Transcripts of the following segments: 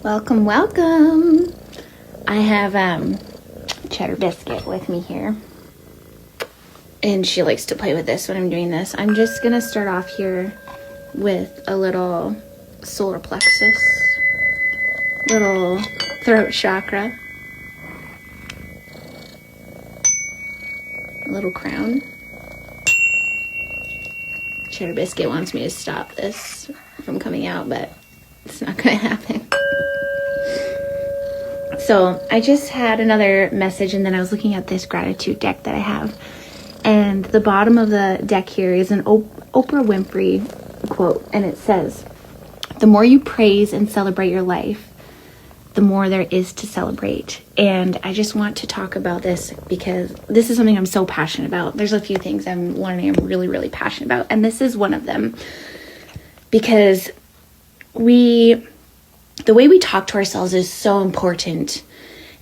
Welcome, welcome. I have Cheddar Biscuit with me here. And she likes to play with this when I'm doing this. I'm just going to start off here with a little solar plexus, little throat chakra, a little crown. Cheddar Biscuit wants me to stop this from coming out, but it's not going to happen. So I just had another message, and then I was looking at this gratitude deck that I have. And the bottom of the deck here is an Oprah Winfrey quote, and it says, "The more you praise and celebrate your life, the more there is to celebrate." And I just want to talk about this because this is something I'm so passionate about. There's a few things I'm really, really passionate about, and this is one of them. Because the way we talk to ourselves is so important,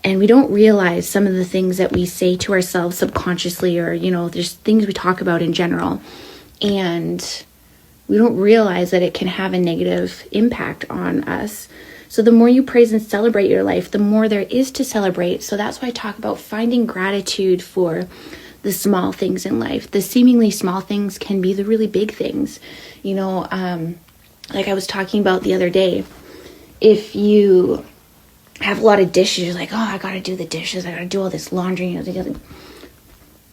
and we don't realize some of the things that we say to ourselves subconsciously, or, there's things we talk about in general, and we don't realize that it can have a negative impact on us. So the more you praise and celebrate your life, the more there is to celebrate. So that's why I talk about finding gratitude for the small things in life. The seemingly small things can be the really big things. Like I was talking about the other day, if you have a lot of dishes, you're like, oh, I gotta do the dishes, I gotta do all this laundry,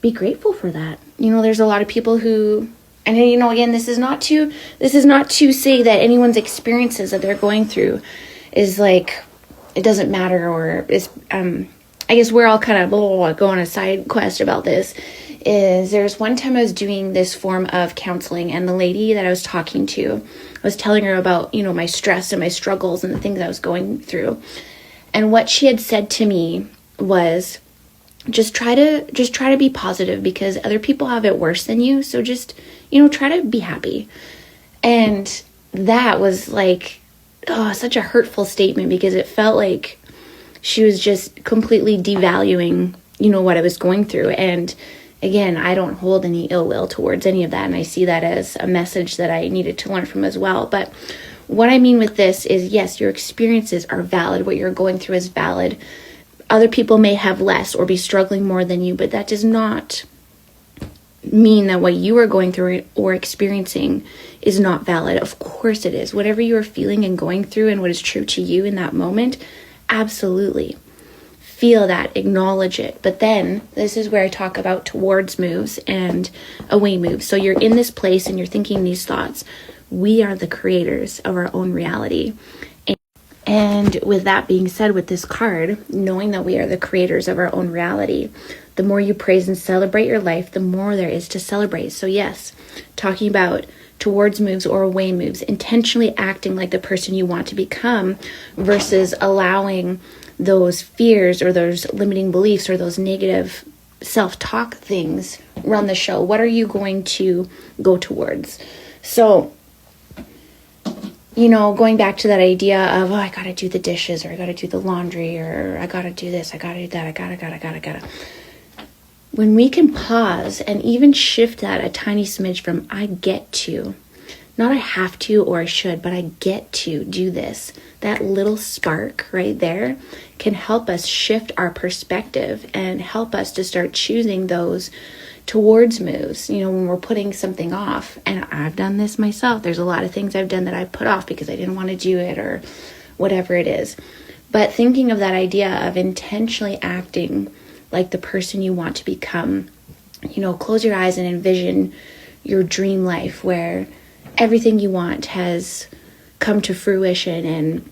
be grateful for that. There's a lot of people who, and again, this is not to say that anyone's experiences that they're going through is like, it doesn't matter, or is, I guess we're all kind of go on a side quest about this. There's one time I was doing this form of counseling, and the lady that I was talking to, I was telling her about, my stress and my struggles and the things I was going through. And what she had said to me was, just try to be positive, because other people have it worse than you. So just, try to be happy. And that was like, such a hurtful statement, because it felt like she was just completely devaluing, what I was going through. And again, I don't hold any ill will towards any of that, and I see that as a message that I needed to learn from as well. But what I mean with this is, yes, your experiences are valid. What you're going through is valid. Other people may have less or be struggling more than you, but that does not mean that what you are going through or experiencing is not valid. Of course it is. Whatever you are feeling and going through and what is true to you in that moment, absolutely. Feel that, acknowledge it. But then this is where I talk about towards moves and away moves. So you're in this place and you're thinking these thoughts. We are the creators of our own reality. And with that being said, with this card, knowing that we are the creators of our own reality, the more you praise and celebrate your life, the more there is to celebrate. So yes, talking about towards moves or away moves, intentionally acting like the person you want to become versus allowing those fears or those limiting beliefs or those negative self-talk things run the show. What are you going to go towards? So, going back to that idea of, I gotta do the dishes, or I gotta do the laundry, or I gotta do this, I gotta do that, I gotta. When we can pause and even shift that a tiny smidge from I get to, not I have to or I should, but I get to do this. That little spark right there can help us shift our perspective and help us to start choosing those towards moves, when we're putting something off. And I've done this myself. There's a lot of things I've done that I've put off because I didn't want to do it or whatever it is. But thinking of that idea of intentionally acting like the person you want to become, close your eyes and envision your dream life where everything you want has come to fruition,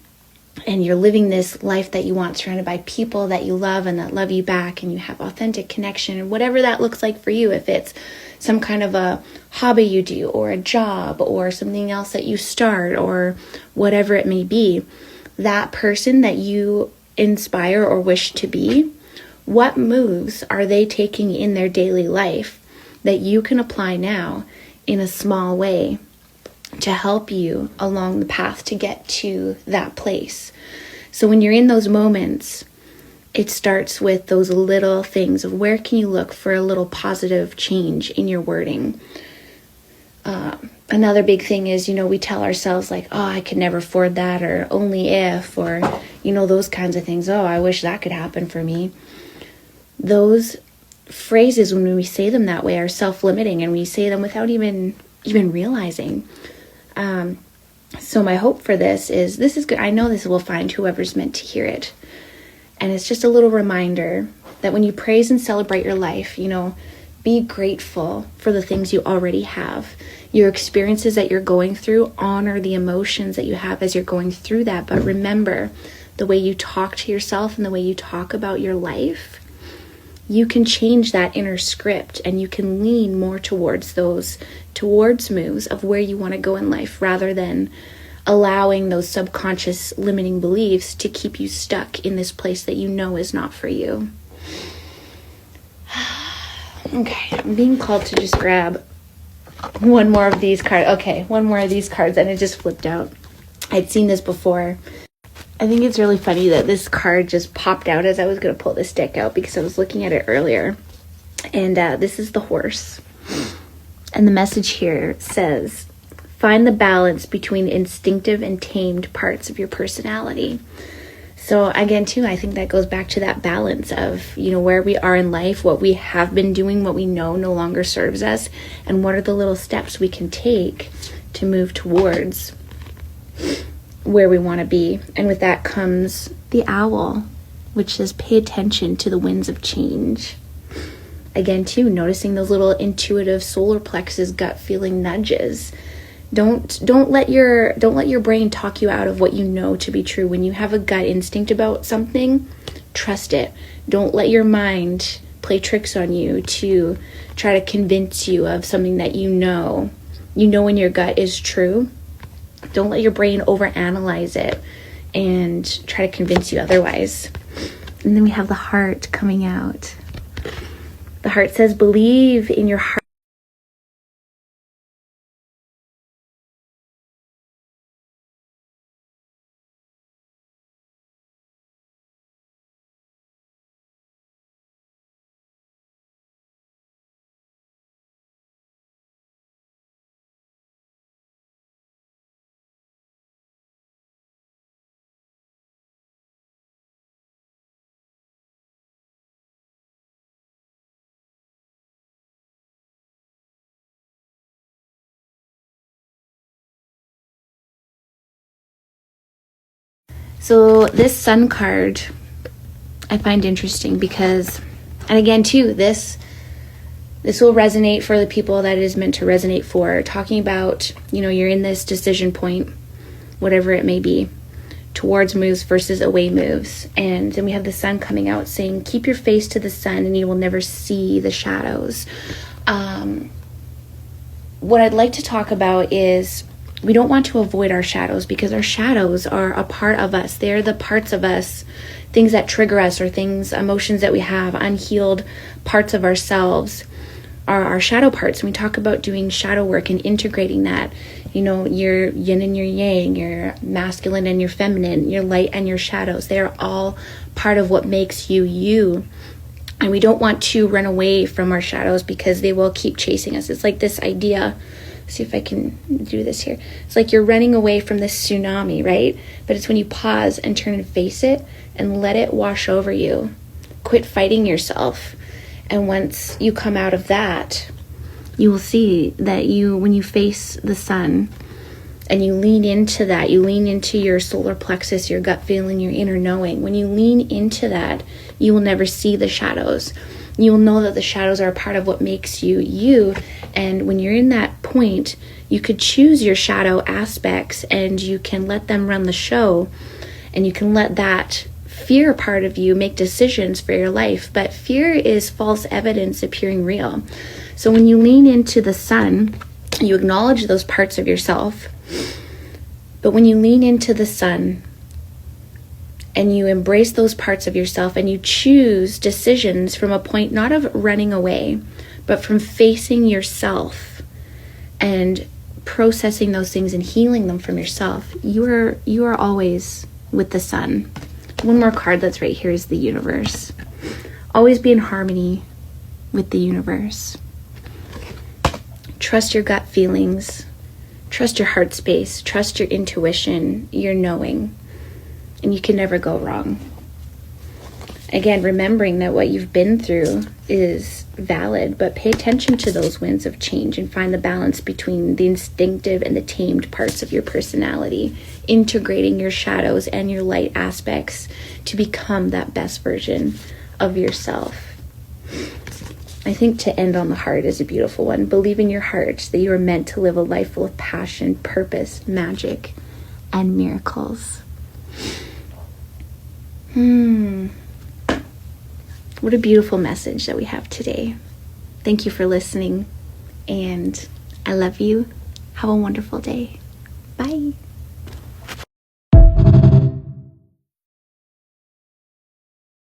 and you're living this life that you want, surrounded by people that you love and that love you back, and you have authentic connection, and whatever that looks like for you. If it's some kind of a hobby you do, or a job, or something else that you start, or whatever it may be, that person that you inspire or wish to be, what moves are they taking in their daily life that you can apply now in a small way to help you along the path to get to that place? So when you're in those moments, it starts with those little things of where can you look for a little positive change in your wording. another big thing is, we tell ourselves like, oh, I could never afford that, or only if, or, those kinds of things. Oh, I wish that could happen for me. Those phrases, when we say them that way, are self-limiting, and we say them without even realizing. So my hope for this is good. I know this will find whoever's meant to hear it. And it's just a little reminder that when you praise and celebrate your life, be grateful for the things you already have. Your experiences that you're going through, honor the emotions that you have as you're going through that. But remember, the way you talk to yourself and the way you talk about your life, you can change that inner script, and you can lean more towards moves of where you want to go in life, rather than allowing those subconscious limiting beliefs to keep you stuck in this place that is not for you. Okay, I'm being called to just grab one more of these cards. Okay, one more of these cards, and it just flipped out. I'd seen this before. I think it's really funny that this card just popped out as I was going to pull this deck out, because I was looking at it earlier. And this is the Horse. And the message here says, find the balance between instinctive and tamed parts of your personality. So again, too, I think that goes back to that balance of, where we are in life, what we have been doing, what we know no longer serves us, and what are the little steps we can take to move towards where we want to be. And with that comes the Owl, which says pay attention to the winds of change. Again, too, noticing those little intuitive solar plexus gut feeling nudges. Don't let your brain talk you out of what you know to be true. When you have a gut instinct about something, trust it. Don't let your mind play tricks on you to try to convince you of something that you know in your gut is true. Don't let your brain overanalyze it and try to convince you otherwise. And then we have the Heart coming out. The Heart says, believe in your heart. So this Sun card I find interesting because, and again too, this will resonate for the people that it is meant to resonate for. Talking about, you're in this decision point, whatever it may be, towards moves versus away moves. And then we have the Sun coming out saying, keep your face to the sun and you will never see the shadows. What I'd like to talk about is, we don't want to avoid our shadows, because our shadows are a part of us. They're the parts of us, things that trigger us, or emotions that we have, unhealed parts of ourselves are our shadow parts. And we talk about doing shadow work and integrating that. Your yin and your yang, your masculine and your feminine, your light and your shadows. They're all part of what makes you, you. And we don't want to run away from our shadows, because they will keep chasing us. It's like this idea. See if I can do this here. It's like you're running away from this tsunami, right? But it's when you pause and turn and face it and let it wash over you. Quit fighting yourself. And once you come out of that, you will see that when you face the sun and you lean into that, you lean into your solar plexus, your gut feeling, your inner knowing. When you lean into that, you will never see the shadows. You will know that the shadows are a part of what makes you, you. And when you're in that point, you could choose your shadow aspects and you can let them run the show, and you can let that fear part of you make decisions for your life. But fear is false evidence appearing real. So when you lean into the sun, you acknowledge those parts of yourself. But when you lean into the sun and you embrace those parts of yourself and you choose decisions from a point not of running away, but from facing yourself and processing those things and healing them from yourself, you are always with the sun. One more card that's right here is the Universe. Always be in harmony with the universe. Trust your gut feelings. Trust your heart space, trust your intuition, your knowing, and you can never go wrong. Again, remembering that what you've been through is valid, but pay attention to those winds of change and find the balance between the instinctive and the tamed parts of your personality, integrating your shadows and your light aspects to become that best version of yourself. I think to end on the heart is a beautiful one. Believe in your heart that you are meant to live a life full of passion, purpose, magic, and miracles. What a beautiful message that we have today. Thank you for listening, and I love you. Have a wonderful day. Bye.